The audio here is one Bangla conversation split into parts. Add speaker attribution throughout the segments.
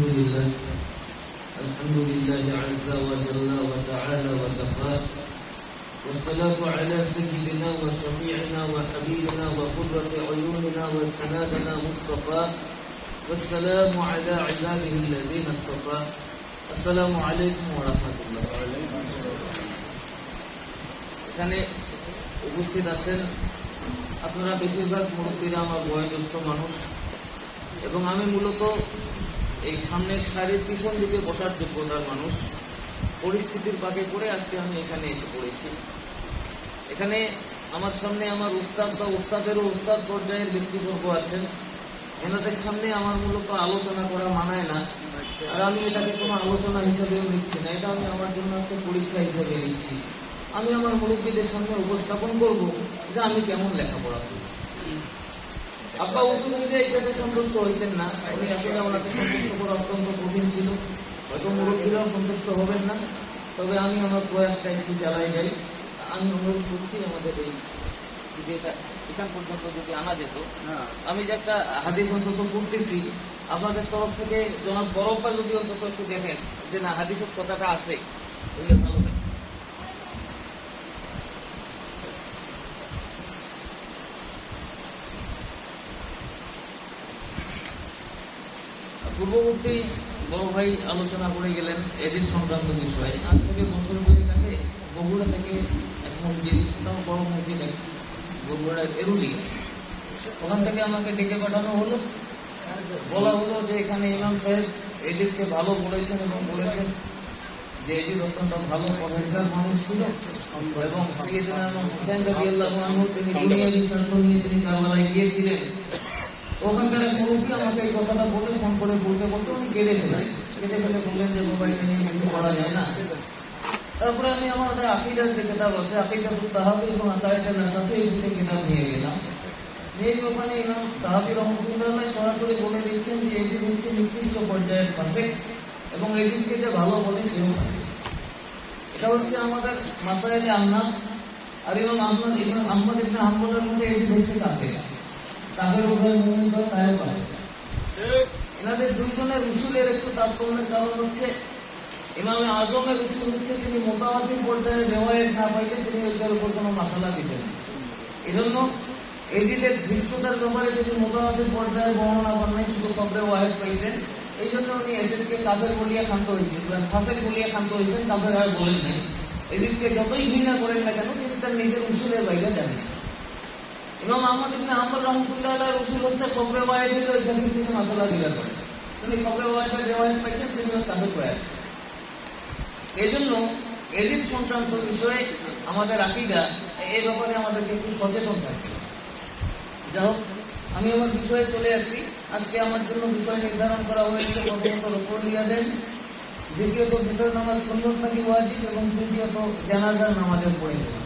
Speaker 1: الحمد لله عز وجل وتعالى وكفى والصلاة على سيدنا وشفيعنا وحبيبنا وقرة عيوننا وسندنا مصطفى والسلام على عباده الذين اصطفى السلام عليكم ورحمة الله। এখানে উপস্থিত আছেন আপনারা বেশিরভাগ মুরব্বীরা আমার বয়োজ্যেষ্ঠ মানুষ এবং আমি মূলত এই সামনের সারির পিছন দিকে বসার যোগ্যতার মানুষ। পরিস্থিতির পাকে পড়ে আজকে আমি এখানে এসে পড়েছি। এখানে আমার সামনে আমার উস্তাদ বা উস্তাদেরও উস্তাদ পর্যায়ের ব্যক্তিবর্গ আছেন। এনাদের সামনে আমার মূলত আলোচনা করা মানায় না, আর আমি এটাকে কোনো আলোচনা হিসেবেও নিচ্ছি না। এটা আমি আমার জন্য একটা পরীক্ষা হিসেবে নিচ্ছি। আমি আমার মুরব্বীদের সামনে উপস্থাপন করব যে আমি কেমন লেখাপড়া করি। আব্বা হুজুর হইলে এটাতে সন্তুষ্ট হইতেন না, উনি আসলে ওনাকে সন্তুষ্ট করা অত্যন্ত কঠিন ছিল। হয়তো মুরব্বীরাও সন্তুষ্ট হবেন না, তবে আমি আমার প্রয়াসটা একটু চালাই যাই। আমি অনুরোধ করছি আমাদের এই যেটা এখান পর্যন্ত যদি আনা যেত, আমি যে একটা হাদিস অন্তত পড়তেছি, আপনাদের তরফ থেকে জনাব বরফা যদি অন্তত একটু দেখেন যে না হাদিসের কথাটা আছে, তাহলে ভালো হয়। পূর্ববর্তী বড় ভাই আলোচনা করে গেলেন এদিন সংক্রান্ত বিষয়ে। আজ থেকে বছর দুই আগে বগুড়া থেকে এক মসজিদ, বড় মসজিদ বগুড়ার এরুলি, ওখান থেকে আমাকে ডেকে পাঠানো হলো। বলা হলো যে এখানে ইমাম সাহেব এজিদকে ভালো বলেছেন এবং বলেছেন যে এজিদ অত্যন্ত ভালো পরেজগার মানুষ ছিল এবং সাইয়েদনা ইমাম হুসাইন রাদিয়াল্লাহু আনহু তিনি দুনিয়াবি স্বার্থ নিয়ে তিনি কারবালায় গিয়েছিলেন। ওখানকার মুরব্বী আমাকে এই কথাটা বলে ফোন করে বলতে উনি কেঁদে ফেলেন। কেঁদে ফেলে বললেন যে মোবাইলটা নিয়ে কিছু করা যায় না। তারপরে আমি আমার আকিদার যে কিতাব আছে, আকিদাতুত তাহাবী এবং আকায়েদুন নাসাফি, এই দুটো কিতাব নিয়ে গেলাম। নিয়ে ওখানে ইমাম তাহাবী রহমাতুল্লাহ সরাসরি বলে দিচ্ছেন যে এজিদ হচ্ছে নিকৃষ্ট পর্যায়ের ফাসিক এবং এজিদকে যে ভালো বলে সেও ফাসিক। এটা হচ্ছে আমাদের মাসায়েলে আহনাফ। আর ইমাম আহমদ ইবনে হাম্বলের মধ্যে এজিদ হচ্ছে কাফের। তাদের উভয় মুমিন বা তায়েব আছে। এনাদের দুইজনের উসুলের একটু তারতম্যের কারণ হচ্ছে ইমামে আজমের উসুল হচ্ছে তিনি মুতাওয়াতির পর্যায়ে রিওয়ায়াত না পাইলে তিনি এটার উপর কোনো মাসালা দিতেন। এজন্য এজিদের ধৃষ্টতার ব্যাপারে তিনি মুতাওয়াতির পর্যায়ে বর্ণনা পান নাই, শুধু সবরে ওয়াহিদ পাইছেন। এই জন্য উনি এজিদকে কাফের বলিয়া ক্ষান্ত হয়েছেন, ফাসিক বলিয়া ক্ষান্ত হয়েছেন, কাফের আর বলেন নাই। এজিদকে যতই ঘৃণা করেন না কেন তিনি তার নিজের উসুলের বাইরে জানেন। ইমাম আহমদ ইবনে হাম্বল রাহমাতুল্লাহ আলাইহির উসুল হচ্ছে খবরে ওয়াহিদ হলো এখানে তিনি মাসালা দিলেন করেন। তিনি খবরে ওয়াহিদের রিওয়ায়াত পাইছেন, তিনি কাফের প্রয়াস। এই জন্য এজিদ সংক্রান্ত বিষয়ে আমাদের আকিদা এই ব্যাপারে আমাদেরকে একটু সচেতন থাকতে হবে। যাই হোক, আমি আমার বিষয়ে চলে আসি। আজকে আমার জন্য বিষয় নির্ধারণ করা হয়েছে প্রথমত রফউল ইয়াদাইন, দ্বিতীয়ত ভিতর নামাজ সুন্নত নাকি ওয়াজিব এবং তৃতীয়ত জানাজার নামাজের পড়ে নেওয়া।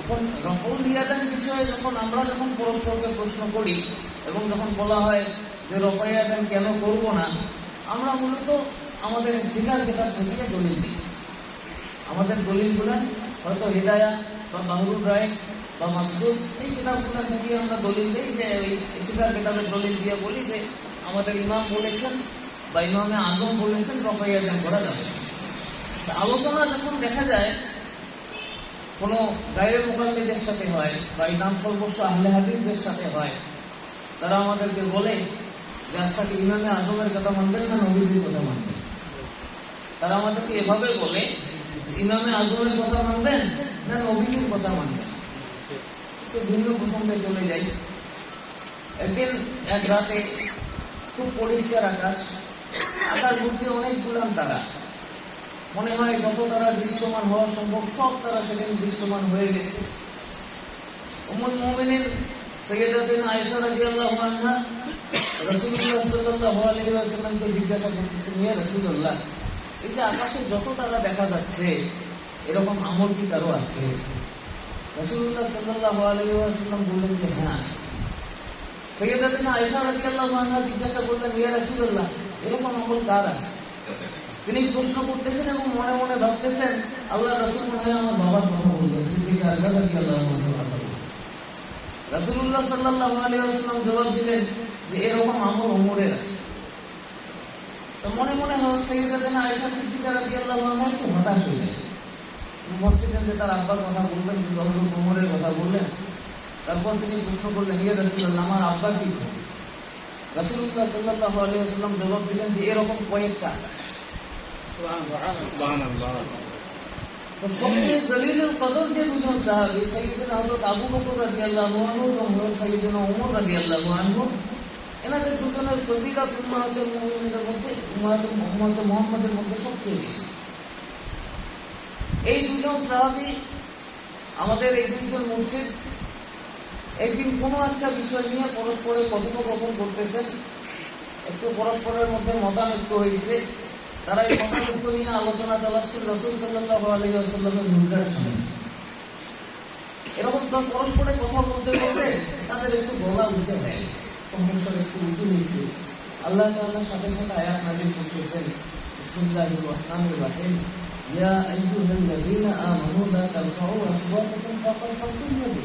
Speaker 1: এখন রফউল ইয়াদাইন বিষয়ে যখন পরস্পরকে প্রশ্ন করি এবং যখন বলা হয় যে রফা ইয়াদাইন কেন করবো না, আমরা মূলত আমাদের ফিকার কিতাব থেকে দলিল দিই। আমাদের দলিলগুলো হয়তো হিদায়া বা বাহরুল রায় বা মাকসুদ এই কিতাবগুলো থেকে আমরা দলিল দিই, যে ওই ফিকার কিতাবের দলিল দিয়ে বলি যে আমাদের ইমাম বলেছেন বা ইমামে আজম বলেছেন রফা ইয়াদাইন করা যাবে। আলোচনা যখন দেখা যায় কোনো গায়রে মুকাল্লিদের সাথে হয় বা ইমাম সর্বস্ব আহলে হাদিসদের সাথে হয়, তারা আমাদেরকে বলে যে আজকে ইমামে আজমের কথা মানবেন না নবীজির কথা মানবেন। তারা আমাদেরকে এভাবে বলে ইমামে আজমের কথা মানবেন না নবীজির কথা মানবেন। তো ভিন্ন প্রসঙ্গে চলে যাই। একদিন এক রাতে খুব পরিষ্কার আকাশ মধ্যে অনেক গুলাম তারা, মনে হয় যত তারা দৃশ্যমান হওয়া সম্ভব সব তারা সেদিন দৃশ্যমান হয়ে গেছে। উম্মুল মুমিনিন সাইয়্যিদাতুনা আয়েশা রাদিয়াল্লাহু আনহা রাসূলুল্লাহ সাল্লাল্লাহু আলাইহি ওয়াসাল্লামকে জিজ্ঞাসা করতেছেন, ইয়া রাসূলুল্লাহ, এই যে আকাশে যত তারা দেখা যাচ্ছে এরকম আমল কি কারো আছে? রাসূলুল্লাহ সাল্লাল্লাহু আলাইহি ওয়াসাল্লাম বললেন যে হ্যাঁ আছে। সাইয়্যিদাতুনা আয়েশা রাদিয়াল্লাহু আনহা জিজ্ঞাসা করলেন, ইয়া রাসূলুল্লাহ, এরকম আমল কার আছে? তিনি প্রশ্ন করতেছেন এবং মনে মনে ভাবতেছেন আল্লাহ রাসূল মনে হয় আমার বাবার কথা বলবেন, সিদ্দিক আকবর রাদিয়াল্লাহু আনহু কথা বলবেন। রাসূলুল্লাহ সাল্লাল্লাহু আলাইহি ওয়াসাল্লাম জবাব দিলেন যে এরকম আমল ওমরের আছে। মনে মনে সাইয়্যিদাতুনা আয়েশা সিদ্দিকা রাদিয়াল্লাহু আনহা একটু হতাশ হয়ে গেলেন। ভাবছিলেন যে তার আব্বার কথা বলবেন, কিন্তু হযরত ওমরের কথা বললেন। তারপর তিনি প্রশ্ন করলেন, ইয়া রাসূলুল্লাহ, আমার আব্বা কি করবে? রাসূলুল্লাহ সাল্লাল্লাহু আলাইহি ওয়াসাল্লাম জবাব দিলেন যে এরকম কয়েকটা আকাশ। সুবহানাল্লাহ। তো সবচেয়ে জলিলুল কদর যে দুজন সাহাবী, সাইয়্যিদুনা হযরত আবু বকর রাদিয়াল্লাহু আনহু এবং হযরত সাইয়্যিদুনা ওমর রাদিয়াল্লাহু আনহু, এনাদের দুজনের ফজিলত উম্মাতুল মুমিনিনের মধ্যে, উম্মাত মুহাম্মাদের মধ্যে সবচেয়ে বেশি। এই দুজন সাহাবী, আমাদের এই দুইজন মুর্শিদ, একদিন কোনো একটা বিষয় নিয়ে পরস্পরের কথোপকথন করতেছেন। একটু পরস্পরের মধ্যে মতানৈক্য হয়েছে। তারা এই মতানৈক্য নিয়ে আলোচনা চালাচ্ছেন রাসূল সাল্লাল্লাহু আলাইহি ওয়াসাল্লামের মুখের সামনে। এরকম তারা পরস্পরে কথা বলতে বলতে তাদের একটু গলা উঁচু হয়ে গেছে, কণ্ঠস্বর একটু উঁচু হয়েছে। আল্লাহ তাআলার সাথে সাথে আয়াত নাযিল করতেছেন, বিসমিল্লাহির রাহমানির রাহিম, ইয়া আইয়ুহাল্লাযীনা আমানু লা তারফাউ আসওয়াতাকুম ফাওকা সাওতিন নবী।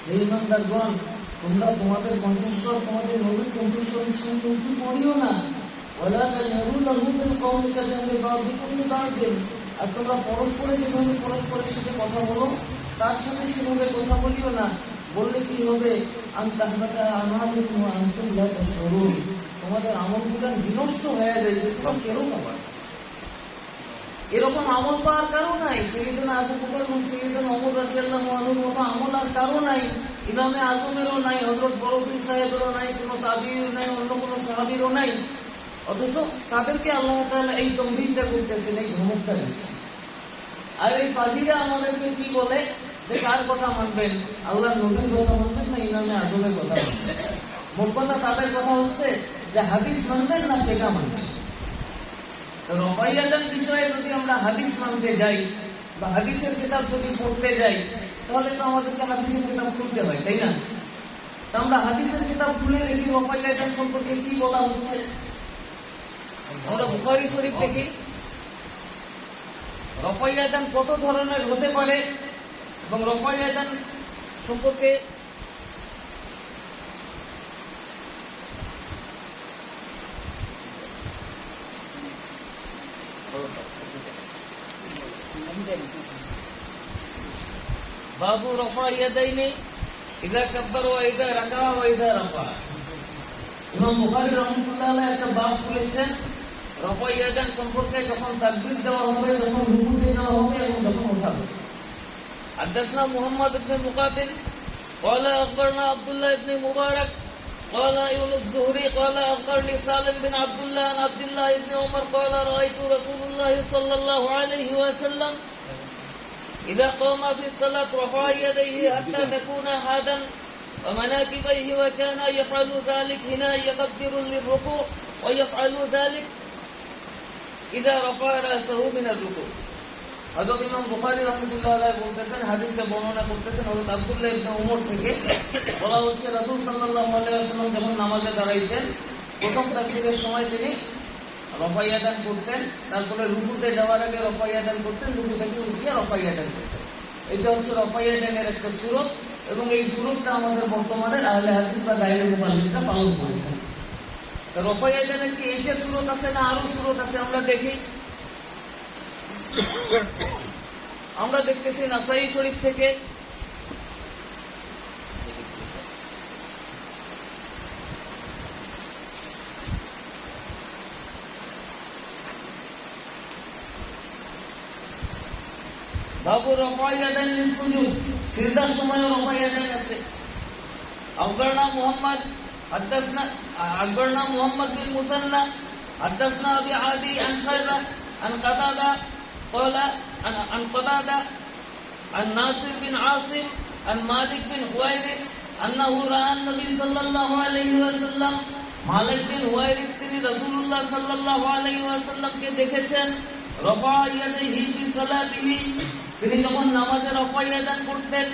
Speaker 1: হে ঈমানদারগণ, তোমরা তোমাদের কণ্ঠস্বর তোমাদের নবীর কণ্ঠস্বরের সঙ্গে উঁচু করিও না। ওয়ালা তাজহারু লাহু বিল কওলি কাজাহরি বা'যুকুম লিবা'যিন। আর তোমরা পরস্পরে যেভাবে পরস্পরের সাথে কথা বলো, তার সাথে সেভাবে কথা বলিও না। বললে কি হবে? আন তাহবাতা আমালুকুম ওয়া আনতুম লা তাশউরুন। তোমাদের আমলগুলো বিনষ্ট হয়ে যাবে, তোমরা কেন পাবা? এরকম আমল পাওয়ার কারণ নাই। সাইয়্যিদুনা আবু বকর এবং সাইয়্যিদুনা ওমর রাদিয়াল্লাহু আনহুর মতো আমল আর কারো নাই। ইমামে আজমেরও নাই, হযরত বড় পীর সাহেবেরও নাই, কোনো তাবিঈর নাই, অন্য কোনো সাহাবীরও নাই। অথচ তাদেরকে আল্লাহ তাআলা এই তামবীহটা করতেছেন, এই ধমকটা দিচ্ছেন। আর এই পাজিরা আমাদেরকে কি বলে যে কার কথা মানবেন? আল্লাহর নবীর কথা মানবেন না ইমামে আজমের কথা মানবেন? মোট কথা তাদের কথা হচ্ছে যে হাদিস মানবেন না ফিকহ মানবেন। রফাই আযান বিষয়ে যদি আমরা হাদিস মানতে যাই বা হাদিসের কিতাব যদি পড়তে যাই, তাহলে তো আমাদেরকে হাদিসের কিতাব খুলতে হয়, তাই না? তো আমরা হাদিসের কিতাব খুলে দেখি রফাই আযান সম্পর্কে কি বলা হচ্ছে। আমরা বুখারী শরীফ দেখি, রফাই আযান কত ধরনের হতে পারে এবং রফাই আযান সম্পর্কে বাবু রফা ইয়াদাইনি ইযা কাব্বারা ওয়া ইযা রাকা ওয়া ইযা রাফা। ইমাম বুখারী রাহমাতুল্লাহ আলাইহি একটা বাব খুলেছেন রফা ইয়াদান সম্পর্কে, যখন তাকবীর দেওয়া হবে, যখন রুকুতে যাওয়া হবে এবং যখন ওঠা হবে। حدثنا محمد بن مقاتل قال أخبرنا عبد الله بن مبارك قال ابن الزهري قال أخبرني سالم بن عبد الله عن عبد الله بن عمر قال رأيت رسول الله صلى الله عليه وسلم إذا قام في الصلاة رفع يديه حتى تكون حادا ومناكبيه، وكان يفعل ذلك حين يكبر للركوع ويفعل ذلك إذا رفع رأسه من الركوع। হযরত ইমাম বুখারী রাহমাতুল্লাহ আলাইহি বলতেছেন, হাদিসটা বর্ণনা করতেছেন হযরত আব্দুল্লাহ ইবনে ওমর থেকে। বলা হচ্ছে রাসূল সাল্লাল্লাহু আলাইহি ওয়াসাল্লাম যখন নামাজে দাঁড়াইতেন, প্রথম তাকবীরের সময় তিনি রফা ইয়াদান করতেন, তারপরে রুকুতে যাওয়ার আগে রফা ইয়াদান করতেন, রুকু থেকে উঠিয়ে রফা ইয়াদান করতেন। এটা হচ্ছে রফা ইয়াদানের একটা সূরত, এবং এই সূরতটা আমাদের বর্তমানে আহলে হাদিস বা গায়রে মুকাল্লিদরা পালন করে থাকে। তো রফা ইয়াদানের কি এইটা সূরত আছে না আরো সূরত আছে? আমরা দেখি। আমরা দেখতেছি নাসাই শরীফ থেকে বাবু রফা ইয়াদান লিসসুজুদ, সিজদার সময় রফা ইয়াদান আছে। আখবরনা মুহাম্মদ বিন মুসান্না حدثنا أبي عادي عن شيبة عن قتادة قال عن قتادة عن ناصر بن عاصم عن مالك بن حويرث أنه رأى النبي صلى الله عليه وسلم। মালিক বিন হুয়াইরিস তিনি রাসূলুল্লাহ সাল্লাল্লাহু আলাইহি ওয়াসাল্লামকে দেখেছেন রফা ইয়াদাইহি ফি সালাতিহি, তিনি যখন নামাজে রফা ইয়াদান করতেন,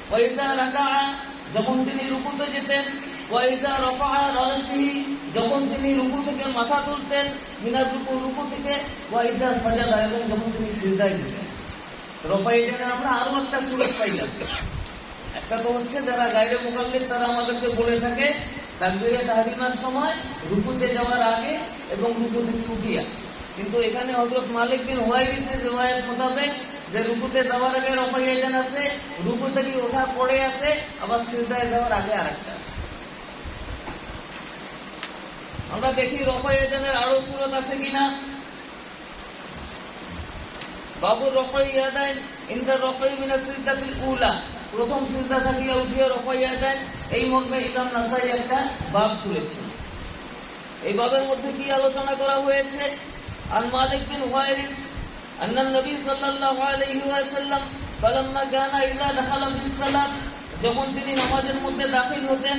Speaker 1: ওয়া ইযা রাকা'a যখন তিনি রুকুতে যেতেন, ওয়া ইযা রাফা'a রাসিহি যখন তিনি রুকু থেকে মাথা তুলতেন, মিনার রুকু থেকে, ওয়া ইযা সাজাদা এবং যখন তিনি সিজদায় যেতেন। রফা ইয়াদানের আমরা আরো একটা সূরত পাইলাম। একটা তো হচ্ছে যারা গায়রে মুকাল্লিদ তারা আমাদেরকে বলে থাকে তাকবীরে তাহরিমার সময়, রুকুতে যাওয়ার আগে এবং রুকু থেকে উঠিয়া। কিন্তু এখানে হযরত মালিক বিন হুয়াইরিসের রিওয়ায়াত মোতাবেক যে রুকুতে যাওয়ার আগে রফাই ইয়াদান আছে, রুকু থেকে ওঠা পড়ে আছে, আবার সিজদায় যাওয়ার আগে আরেকটা আছে। আমরা দেখি রফাই ইয়াদানের আরো সূরত আছে কিনা। বাবু রফাই ইয়াদান ইনদা রফাই মিনাস সিজদাতিল উলা, প্রথম সিজদা থেকে উঠিয়ে রফাই ইয়াদান, এই মর্মে ইমাম নাসাই একটা বাব খুলেছেন। এই বাবের মধ্যে কি আলোচনা করা হয়েছে? আন মালিক বিন হুয়াইরিস أن النبي صلى الله عليه وسلم فلما كان إذا دخل في الصلاة, যখন তিনি নামাজের মধ্যে দাখিল হতেন,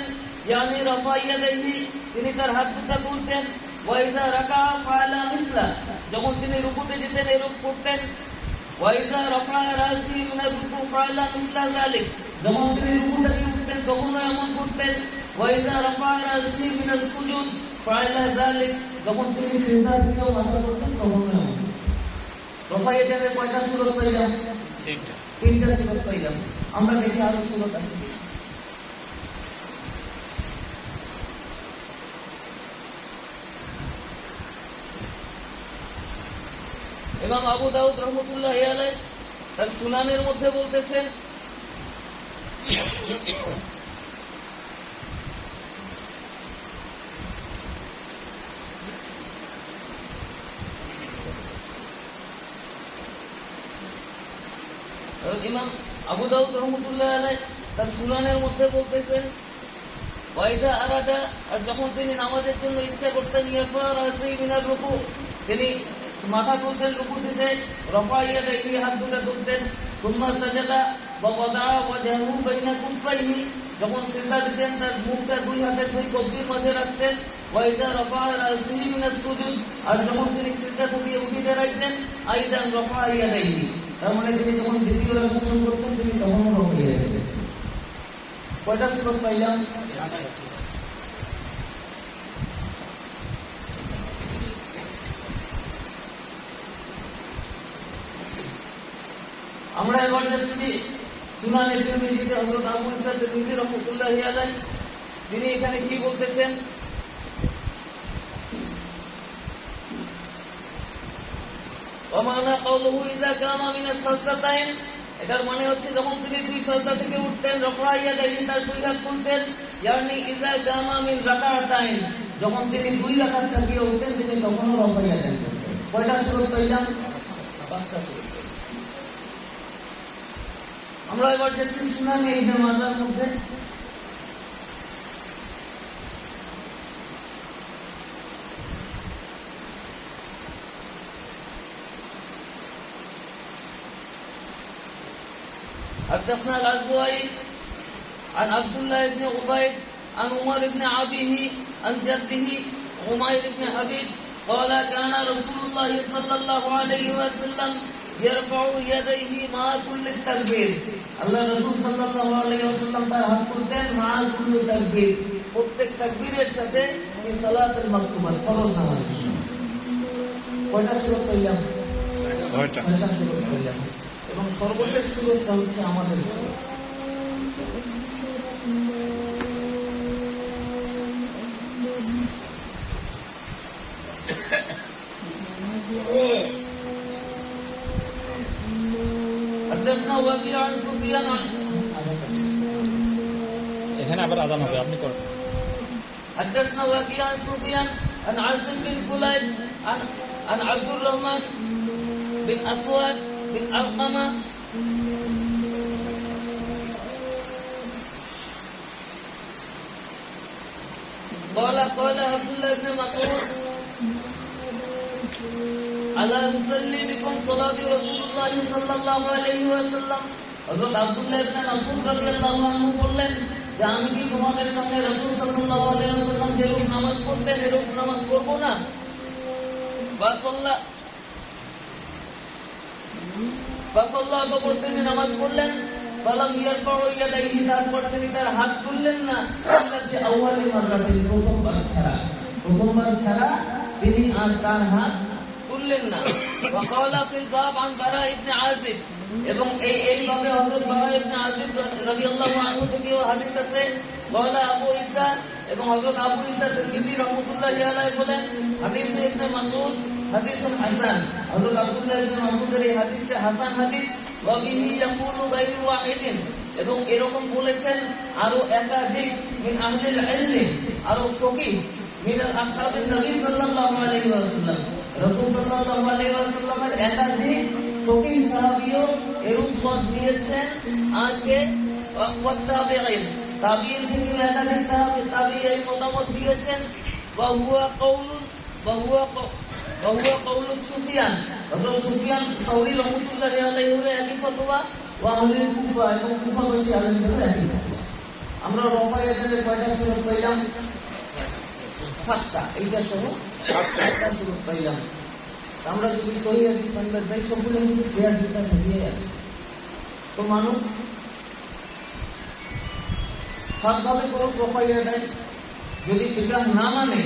Speaker 1: ইয়ানি রাফা ইয়াদাইহি, তিনি তার হাত দুটো তুলতেন, ওয়া ইযা রাকা ফাআলা মিসলা, যখন তিনি রুকুতে যেতেন এরূপ করতেন, ওয়া ইযা রাফা রাসি মিনার রুকু ফাআলা মিসলা যালিক, যখন তিনি রুকু থেকে উঠতেন তখনও এমন করতেন, ওয়া ইযা রাফা রাসি মিনাস সুজুদ ফাআলা যালিক, যখন তিনি সিজদা থেকেও মাথা তুলতেন তখনও এমন। রফাই ইয়াদানের কয়টা সূরত পাইলাম? তিনটা সূরত পাইলাম। আমরা দেখি আরো সূরত আছে। ইমাম আবু দাউদ রাহমাতুল্লাহি আলাইহি তার সুনানের মধ্যে বলতেছেন, ইমাম আবু দাউদ রাহমাতুল্লাহি আলাইহি তার সুনানের মধ্যে বলতেছেন, ওয়াইদা আরাদা, আর যখন তিনি নামাজের জন্য ইচ্ছা করতেন, ইয়াফা রাসি মিনার রুকু, তিনি মাথা তুলতেন রুকু থেকে, রফা ইয়াদাইহি, হাত দুটো তুলতেন, সুম্মা সাজাদা ওয়া ওয়াদা ওয়াজহাহু বাইনা কুফাইহি, যখন সিজদা দিতেন তার মুখটা দুই হাতের দুই কবজির মাঝে রাখতেন, ওয়াইদা রফা রাসি মিনাস সুজুদ, আর যখন তিনি সিজদা থেকে উঠে দাঁড়াইতেন, আইদান রফা ইয়াদাইহি, তার মানে তিনি যখন দ্বিতীয় রাকাত শুরু করতেন তিনি তখনও রফা ইয়াদাইহি। কয়টা সূরত পাইলাম? আমরা এবার যাচ্ছি সুনানে তিরমিজিতে, হযরত আবু ঈসা তিরমিজি রাহমাতুল্লাহি আলাইহি তিনি এখানে কি বলতেছেন? ওমানা কাউলুহু ইযা কামা মিনাস সাজদাতাইন, এটার মানে হচ্ছে যখন তিনি দুই সাজদা থেকে উঠতেন, রফা ইয়াদাইহি, তার দুই হাত তুলতেন, ইয়ানি ইযা কামা মিন রাকাতাইন, যখন তিনি দুই রাকাত থেকে উঠতেন তিনি তখনও রফা ইয়াদাইহি করতেন। কয়টা সূরত পাইলাম? পাঁচটা সূরত। আমরা এবার যাচ্ছি সুনানে ইবনে মাজার মধ্যে। حدثنا الأزواي عن عبد الله بن عبيد عن عمر بن عبيه عن جده عمير بن حبيب قال كان رسول الله صلى الله عليه وسلم يرفع يديه مع كل التكبير, আল্লাহ রাসূল সাল্লাল্লাহু আলাইহি ওয়াসাল্লাম তার হাত তুলতেন মা কুল্লু তাকবীর, প্রত্যেক তাকবীরের সাথে ফি সালাতুল মাকতুবা, ফরজ নামাজ। কয়টা সূরা পাইলাম? কয়টা সূরা পাইলাম। এবং সর্বশেষ সূরাটা হচ্ছে আমাদের সূরা। حدثنا وكيع عن سفيان
Speaker 2: এখানে আবার আযান হবে, আপনি করেন।
Speaker 1: حدثنا وكيع عن سفيان عن عاصم بن كليب عن عبد الرحمن بن أسود بن علقمة قال عبد الله بن مسعود আলা মুসাল্লি বিকুম সালাতি রাসূলুল্লাহ সাল্লাল্লাহু আলাইহি ওয়াসাল্লাম, হযরত আব্দুল্লাহ ইবনে মাসউদ রাদিয়াল্লাহু আনহু বললেন যে আমি কি তোমাদের সামনে রাসূল সাল্লাল্লাহু আলাইহি ওয়াসাল্লাম যেরূপ নামাজ পড়তেন এরূপ নামাজ পড়ব না? ফাসাল্লা তো তিনি নামাজ পড়লেন, ফালাম ইয়ারফাউ ইয়াদাইহি, তারপর তিনি তার হাত তুললেন না, আল্লাযী আউয়ালি মাররাতিন, প্রথমবার ছাড়া তিনি আর তার হাত তুললেন না। ওয়াকালা ফিল বাব আন বারা ইবনে আযিব, এবং এইভাবে হযরত বারা ইবনে আযিব রাদিয়াল্লাহু আনহু থেকে হাদিস আছে। বলা আবু ঈসা এবং হযরত আবু ঈসা তিরমিজি রাহমাতুল্লাহি আলাইহি বলেন হাদিস ইবনে মাসউদ হাদিসুল হাসান। হযরত আব্দুল্লাহ ইবনে মাসউদের এই হাদিসটা হাসান হাদিস। ওয়া বিহি ইয়াকুলু গায়রু ওয়াহিদিন, এবং এরকম বলেছেন আরো একাধিক মিন আহলিল ইলম, আরো ফকিহ মিন আসহাবিন নবী সাল্লাল্লাহু আলাইহি ওয়াসাল্লাম, রাসূল সাল্লাল্লাহু আলাইহি ওয়াসাল্লামের একাধিক ফকিহ সাহাবীও এরূপ মত দিয়েছেন। আজকে ওয়াত্তাবিঈন, তাবিঈন থেকে একাধিক তাবিঈ এই মতামত দিয়েছেন। ওয়া হুয়া কাউলুস সুফিয়ান, হযরত সুফিয়ান সাউরি রাহমাতুল্লাহি আলাইহির একই ফতোয়া। ওয়া আহলিল কুফা, এবং কুফাবাসী আলেমদের একই ফতোয়া। আমরা রফায়াতের কয়টা সূরা পাইলাম? 7টা, এইটা সহ 7টা সূরা পাইলাম। আমরা যদি সহিহ হাদিস মানতে যাই, সবগুলো কিন্তু সিয়াসিতা থেকে আছে। তো মানুষ সবভাবে কোনো প্রফাইয়া দেয়, যদি ফিকাহ না মানে,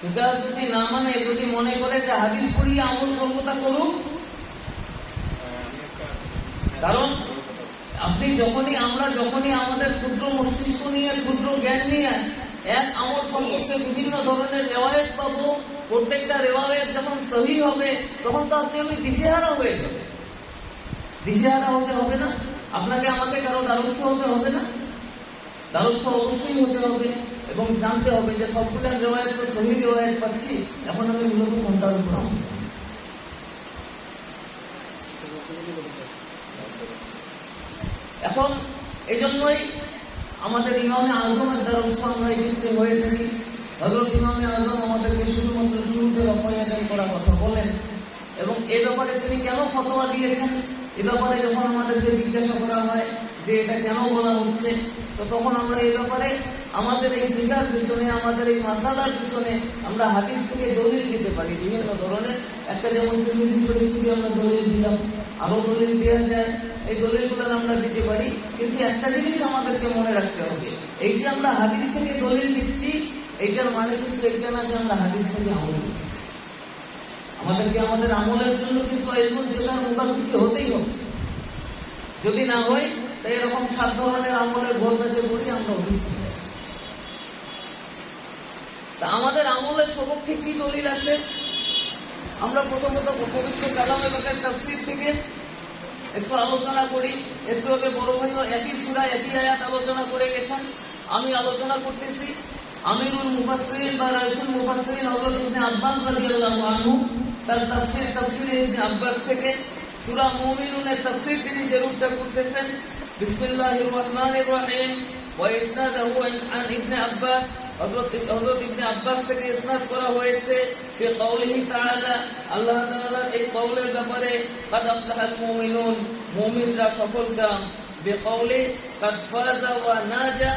Speaker 1: ফিকাহ যদি না মানে, যদি মনে করে যে হাদিস পড়িয়ে আমল করবো, তা করুক। কারণ আমরা যখনই আমাদের ক্ষুদ্র মস্তিষ্ক নিয়ে, ক্ষুদ্র জ্ঞান নিয়ে এক আমল সম্পর্কে বিভিন্ন ধরনের রেওয়ায়েত পাবো, প্রত্যেকটা রেওয়ায়েত যখন সহি হবে, তখন তো আমি দিশেহারা হয়ে যাবে। দিশেহারা হতে হবে না, আপনাকে আমাকে কারো দ্বারস্থ হতে হবে না, দ্বারস্থ অবশ্যই হতে হবে এবং জানতে হবে যে সবগুলো রেওয়ায়েত তো সহি রেওয়ায়েত পাচ্ছি, এখন আমি মূলত কোনটার উপর আমল করব। এখন এই জন্যই আমাদের ইমামে আজমের দ্বারস্থ আমরা এই ক্ষেত্রে হয়ে থাকি। হযরত ইমামে আজম আমাদেরকে শুধুমাত্র শুরুতে রফায়াত করার কথা বলেন, এবং এ ব্যাপারে তিনি কেন ফতোয়া দিয়েছেন, এ ব্যাপারে যখন আমাদেরকে জিজ্ঞাসা করা হয় যে এটা কেন বলা হচ্ছে, তো তখন আমরা এই ব্যাপারে আমাদের এই ফিকার পিছনে, আমাদের এই মাসালার পিছনে আমরা হাদিস থেকে দলিল দিতে পারি বিভিন্ন ধরনের। একটা যেমন তিরমিজি শরীফ থেকে আমরা দলিল দিলাম, আরো দলিল দেওয়া যায়, এই দলিলগুলো আমরা দিতে পারি। কিন্তু একটা জিনিস আমাদেরকে মনে রাখতে হবে, এই যে আমরা হাদিস থেকে দলিল দিচ্ছি, এইটার মানে কিন্তু এইটা না যে আমরা হাদিস থেকে আমল করছি। আমাদেরকে আমাদের আমলের জন্য কিন্তু ইলমুল ফিকহ মুখাপেক্ষি হতেই হবে। যদি না হয়, তাই এরকম 7 ধরনের আমলের ভোর বেঁচে পড়ি আমরা অধিষ্ঠিত। তা আমাদের আমলের সপক্ষে কি দলিল আছে? আমরা প্রথমত পবিত্র কালামে পাকের তাফসীর থেকে একটু আলোচনা করি। একটু আগে বড় ভাইও একই সূরা একই আয়াত আলোচনা করে গেছেন, আমি আলোচনা করতেছি। আমিরুল মুফাসসিরিন বা রাইসুল মুফাসসিরিন হযরত ইবনে আব্বাস রাদিয়াল্লাহু আনহু তার তাফসীরে ইবনে আব্বাস থেকে সূরা মুমিনুনের তাফসীর তিনি যে রূপটা করতেছেন, বিসমিল্লাহির রহমানির রহিম, ওয়া ইসনাদুহু আন ইবনে আব্বাস, হযরত ইবনে আব্বাস থেকে ইসনাদ করা হয়েছে ফি কাউলিহি তাআলা, আল্লাহ তাআলার এই কওলের ব্যাপারে, কাদ আফলাহাল মুমিনুন, মুমিনরা সফলকাম, বিকাউলি কাদ ফাযা ওয়া নাজা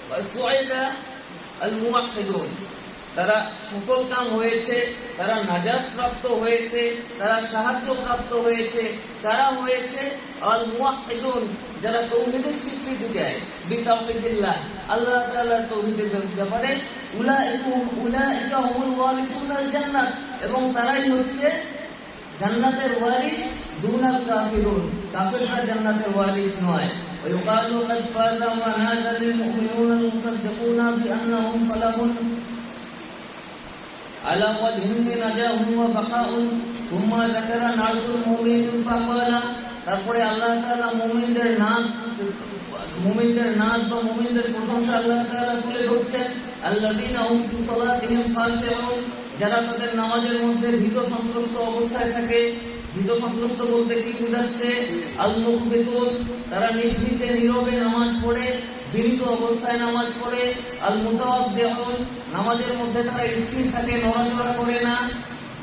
Speaker 1: ওয়া সুইদা আল মুওয়াহহিদুন, তারা সফল কাম হয়েছে, তারা নাজাত প্রাপ্ত হয়েছে, তারা সাহায্য প্রাপ্ত হয়েছে, তারা হয়েছে আল মুওয়াহহিদুন, যারা তাওহীদের স্বীকৃতি দেয়, বিতাওহীদিল্লাহ, আল্লাহ তাআলার তাওহীদের ব্যাপারে। উলাইকা হুমুল ওয়ারিসুনাল জান্নাত, এবং তারাই হচ্ছে জান্নাতের ওয়ারিস। দুনাল কাফিরুন, কাফিররা জান্নাতের ওয়ারিস নয়। ওয়ায়ুকালু কাদ ফাযা ওয়া নাজা লিল মুমিনুনা আল মুসাদ্দিকুনা বিআন্নাহুম ফালাহুন على وجه نجاهم وبقاء ثم ذكر نعت المؤمن فقال, তারপরে আল্লাহ তাআলা মুমিনদের নাম বা মুমিনদের প্রশংসা আল্লাহ তাআলা তুলে ধরছেন। আল্লাযীনা হুম ফি সালাতিহিম খাশিউন, যারা তাদের নামাজের মধ্যে ভীত সন্ত্রস্ত অবস্থায় থাকে। ভীত সন্ত্রস্ত বলতে কি বোঝাচ্ছে? আল মুখবিতুন, তারা নিভৃতে নীরবে নামাজ পড়ে, বিনীত অবস্থায় নামাজ পড়ে। আল মুতাওয়াদ্দিউন, নামাজের মধ্যে তারা স্থির থাকে, নড়াচড়া করে না,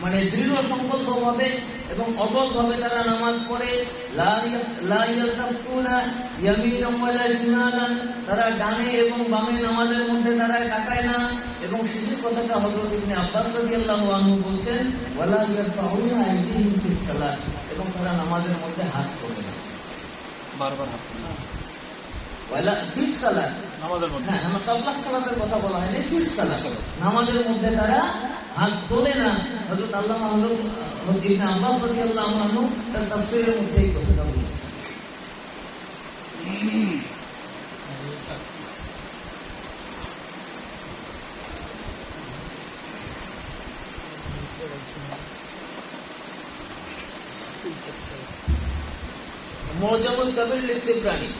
Speaker 1: মানে দৃঢ় সংকল্প ভাবে এবং অটল ভাবে তারা নামাজ পড়ে। লা ইয়ালতাফতুনা ইয়ামিনান ওয়ালা শিমালান, তারা ডানে এবং বামে নামাজের মধ্যে তারা তাকায় না। এবং শেষের কথাটা হযরত ইবনে আব্বাস রাদিয়াল্লাহু আনহু বলেন, ওয়ালা ইয়ারফাউনা আইদিহিম ফিস সালাত, এবং তারা নামাজের মধ্যে হাত তোলে না,
Speaker 2: বারবার হাত
Speaker 1: ওয়ালা ফিস সালাত,
Speaker 2: নামাজের মধ্যে।
Speaker 1: হ্যাঁ, আমরা কাবলা সালাতের কথা বলা হয়নি, ফিস সালাত, নামাজের মধ্যে তারা হাত তোলে না। হযরত আল্লামা হযরত ইবনে আব্বাস রাদিয়াল্লাহু আনহু তার তাফসীরের মধ্যে এই কথাটা বলেছেন। মুজামুল কবির লিখতে প্রাণী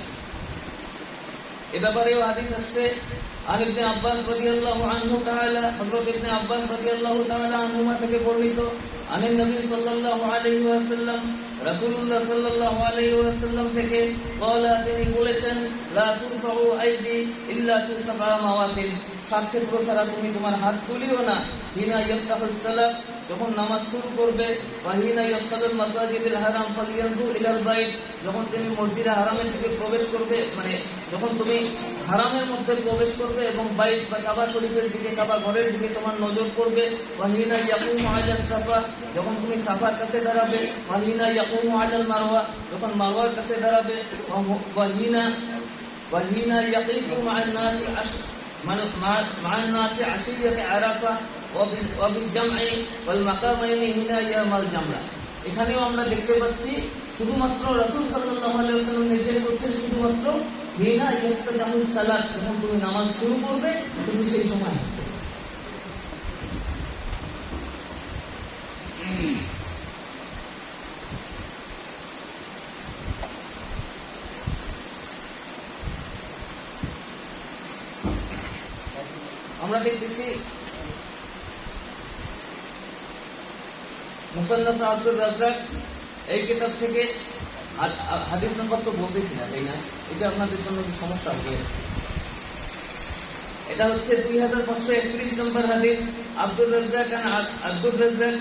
Speaker 1: এ ব্যাপারেও হাদিস আসছে। আন ইবনে আব্বাস রাদিয়াল্লাহু আনহু তাআলা, হযরত ইবনে আব্বাস রাদিয়াল্লাহু তাআলা আনহুমা থেকে বর্ণিত, আনিন নবী সাল্লাল্লাহু আলাইহি ওয়াসাল্লাম, রাসূলুল্লাহ সাল্লাল্লাহু আলাইহি ওয়াসাল্লাম থেকে, ক্বালা, তিনি বলেছেন, লা তুরফাউ আইদি ইল্লা ফি সাবআ মাওয়াতিন, সাত ক্ষেত্র ছাড়া তুমি তোমার হাত তুলিও না। হিনা ইফতাহুস সালাত, যখন নামাজ শুরু করবে, ওয়া হিনা ইয়াদখুলুল মাসাজিদুল হারাম ফালিয়ানজুর ইলাল বাইত, যখন তুমি মসজিদে হারামের দিকে প্রবেশ করবে, মানে যখন তুমি হারামের মধ্যে প্রবেশ করবে এবং বাইত বা কাবা শরীফের দিকে, কাবা ঘরের দিকে তোমার নজর পড়বে, ওয়া হিনা ইয়াকুমু আলাস সাফা, যখন তুমি সাফার কাছে দাঁড়াবে, ওয়া হিনা ইয়াকুমু আলাল মারওয়া, যখন মারওয়ার কাছে দাঁড়াবে, ওয়া হিনা ইয়াকিফু মা'আন নাসি مع الناس عشية عرفة وبالجمع والمقامين هنا يوم الجمرة। এখানেও আমরা দেখতে পাচ্ছি শুধুমাত্র রাসূল সাল্লাল্লাহু আলাইহি ওয়াসাল্লাম নির্দেশ করছেন শুধুমাত্র হিনা ইফতাহুস সালাত, যখন তুমি নামাজ শুরু করবে শুধু সেই সময়। আমরা দেখতেছি মুসান্নাফ আব্দুর রাজ্জাক এই কিতাব থেকে, হাদিস নাম্বার তো বলতেছি না, তাই না? এটা আপনাদের জন্য কি সমস্যা হবে? এটা হচ্ছে 2531 নম্বর হাদিস। আব্দুর রাজ্জাক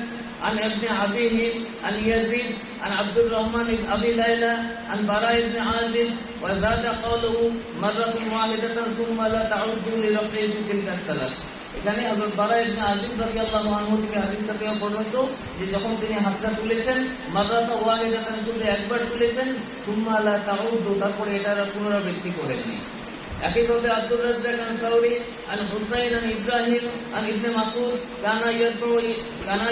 Speaker 1: عن ابن أبيه عن يزيد عن عبد الرحمن بن أبي ليلى عن براء بن عازب وزاد قوله مرة واحدة ثم لا تعود لرفعه في تلك الصلاة। এখানে হযরত বারা ইবনে আজিব রাদিয়াল্লাহু আনহু থেকে হাদিসটা থেকে বর্ণিত যে যখন তিনি হাতটা তুলেছেন, মাররাতা ওয়াহিদাতান, শুধু একবার তুলেছেন, সুম্মা লা তাউদ, তারপরে এটার পুনরাবৃত্তি করেননি। একইভাবে আব্দুর রাজ্জাক আন সাউরি আন হুসাইন আন ইব্রাহিম আন ইবনে মাসউদ কানা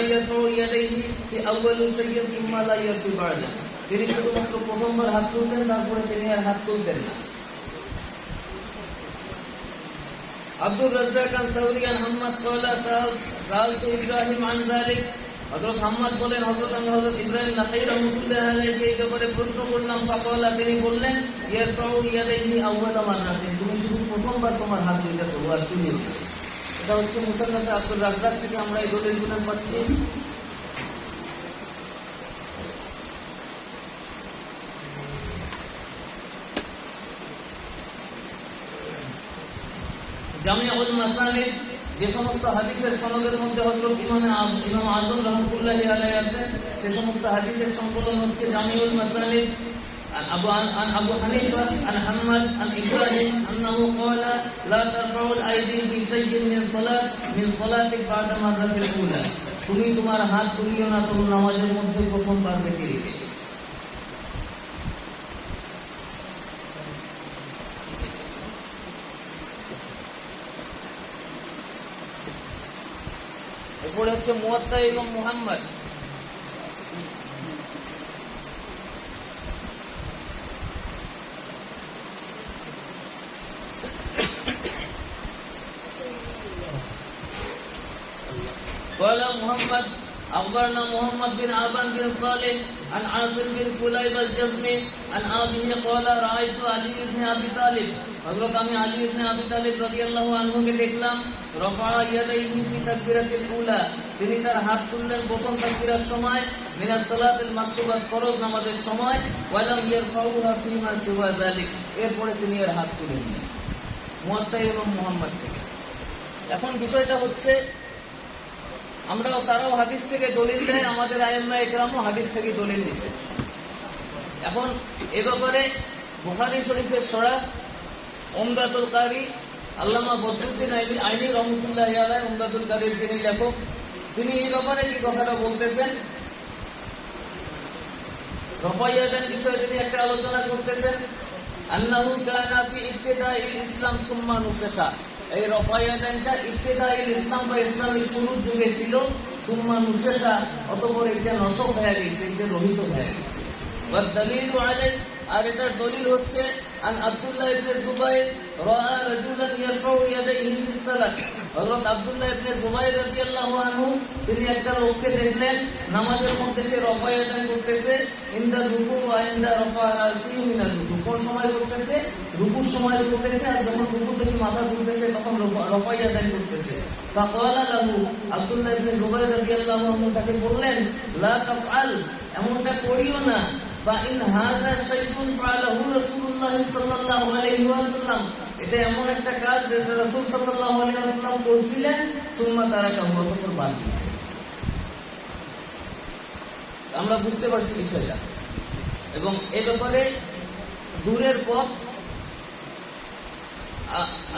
Speaker 1: ইয়ারফাউ ইয়াদাইহি ফি আউয়ালি শাইইন সুম্মা লা ইয়ারফি বা'দা, তিনি শুধুমাত্র প্রথমবার হাত তুলতেন, তারপরে তিনি আর হাত তুলতেন না। আব্দুর রাজ্জাক আন সাউরি আন হাম্মাদ ক্বালা সাআলতু ইব্রাহিম আন যালিক, হযরত হাম্মাদ বলেন, আমি হযরত ইব্রাহিম নাখাই রাহমাতুল্লাহ আলাইহি এই ব্যাপারে প্রশ্ন করলাম। ফাকালা, তিনি বললেন, ইয়ারফাউ ইয়াদাইহি আউয়ালা মাররাতিন, তুমি শুধু প্রথমবার তোমার হাত দুইটা তোলো আর তুলে দিও। এটা হচ্ছে মুসান্নাফ আব্দুর রাজ্জাক থেকে আমরা এই দলিলগুলো পাচ্ছি। জামিউল মাসানিদ, যে সমস্ত হাদিসের সনদের মধ্যে হযরত ইমাম আযম রাহমাতুল্লাহি আলাইহি আছেন, সে সমস্ত হাদিসের সংকলন হচ্ছে জামিউল মাসানিদ। আবু হানিফা আন হাম্মাদ আন ইব্রাহিম আন্নাহু ক্বালা লা তারফাউল আইদি ফি শাইইন মিন সালাতি বা'দা মাররাতিল উলা, তুমি তোমার হাত তুলিও না তোমার নামাজের মধ্যে প্রথমবার ব্যতিরেকে। এরপরে হচ্ছে মুয়াত্তা ইমাম মুহাম্মদ। قال محمد أخبرنا محمد بن عبان بن صالح عن عاصم بن كليب الجزمي عن أبيه قال رأيت علي بن أبي طالب, হযরত আমি আলী ইবনে আবি তালিব রাদিয়াল্লাহু আনহুকে দেখলাম, রফা ইয়াদাইহি ফি তাকবীরাতিল উলা, তিনি তার হাত তুললেন প্রথম তাকবীরার সময়, মিনাস সালাতিল মাকতুবাত, ফরজ নামাজের সময়, ওয়ালাম ইয়ারফাউহা ফিমা সিওয়া যালিক, এরপরে তিনি আর হাত তুলেননি। মুয়াত্তা ইমাম মুহাম্মদ থেকে। এখন বিষয়টা হচ্ছে তারাও হাদিস থেকে দলিল দেয়, আমাদের আইম্মা ইকরামও হাদিস থেকে দলিল দিছে। এখন এ ব্যাপারে বুখারী শরীফের সরা উমদাতুল কারি, আল্লামা বদরুদ্দিন আইনি রহমাতুল্লাহি আলাইহি, উমদাতুল কারির যিনি লেখক, তিনি এই ব্যাপারে কি কথাটা বলতেছেন, রফাইয়াদান বিষয়ে তিনি একটা আলোচনা করতেছেন। আন্নাহু কানা ফি ইবতিদাইল ইসলাম সুম্মা নুসিখা, এই রফাইয়াদানটা ইবতিদাইল ইসলাম বা ইসলামের শুরুর যুগে ছিল, সুম্মা নুসিখা, অতঃপর এটা নসখ হয়ে গেছে, এটা রহিত হয়ে গেছে। ওয়া দালিলু আলাইহি, আর এটার দলিল হচ্ছে আন আব্দুল্লাহ ইবনে জুবাইর রাআ রাজুলান ইয়ারফাউ ইয়াদাইহি ফিস সালাত, হযরত আব্দুল্লাহ ইবনে জুবাইর রাদিয়াল্লাহু আনহু তিনি একটা লোককে দেখলেন নামাজের মধ্যে সে রফাই আদান করতেছে ইনদা রুকু ওয়া ইনদা রফা রাসিহি মিনার রুকু। কোন সময় করতেছে? রুকুর সময় করতেছে, আর যখন রুকু থেকে মাথা তুলতেছে তখন রফাই আদান করতেছে। ফাকালা লাহু, আব্দুল্লাহ ইবনে জুবাইর রাদিয়াল্লাহু আনহু তাকে বললেন, লা তাফআল, এমনটা করিও না। ফাইন হাযা শাইউন ফাআলাহু রাসূলুল্লাহ সাল্লাল্লাহু আলাইহি ওয়াসাল্লাম, এটা এমন একটা কাজ যেটা রাসূল সাল্লাল্লাহু আলাইহি ওয়াসাল্লাম করেছিলেন, সুম্মা তারাকাহু, অতঃপর বাদ দিয়েছেন। আমরা বুঝতে পারছি বিষয়টা। এবং এ ব্যাপারে দূরের পথ,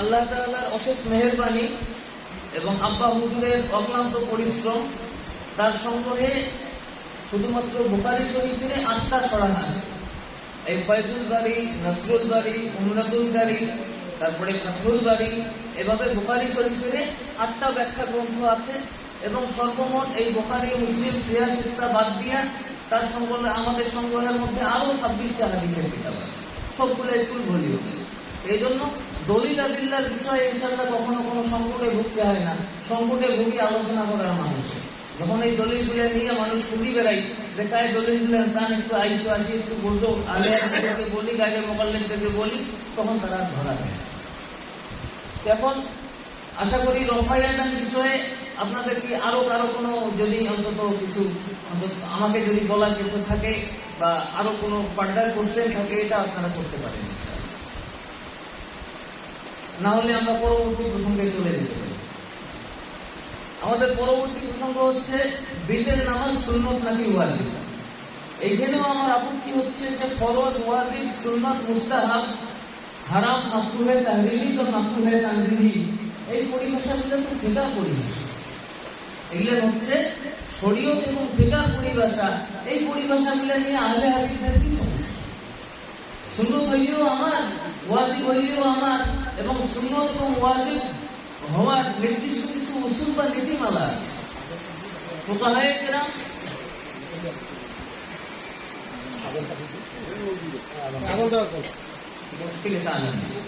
Speaker 1: আল্লাহ তাআলার অশেষ মেহেরবানি এবং আব্বা হুজুরের অক্লান্ত পরিশ্রম, তার সংগ্রহে শুধুমাত্র বুখারী শরীফের 8টা সরাহ আছে। এই ফয়জুল বারী, নাসরুল বারী, উমরাতুল বারী, তারপরে ফাতহুল বারী, এভাবে বুখারী শরীফের 8টা ব্যাখ্যা গ্রন্থ আছে। এবং সর্বমোট এই বুখারী, মুসলিম, সিয়াহ সিত্তা বাদ দিয়া তার সংগ্রহে, আমাদের সংগ্রহের মধ্যে আরো 26টা হাদিসের কিতাব আছে, সবগুলো ফুল ভলিউম। এই জন্য দলিল আদিল্লার বিষয়ে ইনশাআল্লাহ কখনো কোনো সংকটে ভুগতে হয় না। সংকটে ভুগি আলোচনা করার মানুষের, যখন এই দলিলগুলো নিয়ে মানুষ খুঁজি বেড়াই যে কায় দলিলগুলো চান একটু আইসো আসি একটু বোঝো, আলেয়াকে বলি, গাইলে মোকাল্লেমদেরকে বলি, তখন তারা ধরা দেয়। এখন আশা করি রফাই আদান বিষয়ে আপনাদের কি আরো কারো কোনো, যদি অন্তত কিছু, আমাকে যদি বলার কিছু থাকে বা আরো কোনো ফার্দার কোশ্চেন থাকে, এটা আপনারা করতে পারেন। না হলে আমরা পরবর্তী প্রসঙ্গে চলে যেতে পারি। আমাদের পরবর্তী প্রসঙ্গ হচ্ছে বিতের নামাজ সুন্নত নাকি ওয়াজিব। এইখানেও আমার আপত্তি হচ্ছে যে ফরজ, ওয়াজিব, সুন্নত, মুস্তাহাব, হারাম, মাকরুহে তাহরিমি বা মাকরুহে তানজিহি, এই পরিভাষাগুলো তো ফিকাহ পরিভাষা। এগুলো হচ্ছে শরীয়ত এবং ফিকাহ পরিভাষা। এই পরিভাষাগুলো নিয়ে আহলে হাদিসদের কি সমস্যা? সুন্নত হইলেও আমার, ওয়াজিব হইলেও আমার, এবং সুন্নত এবং ওয়াজিব হওয়ার নির্দিষ্ট কিছু উসুল বা নীতিমালা আছে। ফুকাহায়ে কেরাম ঠিক আছে, আলহামদুলিল্লাহ।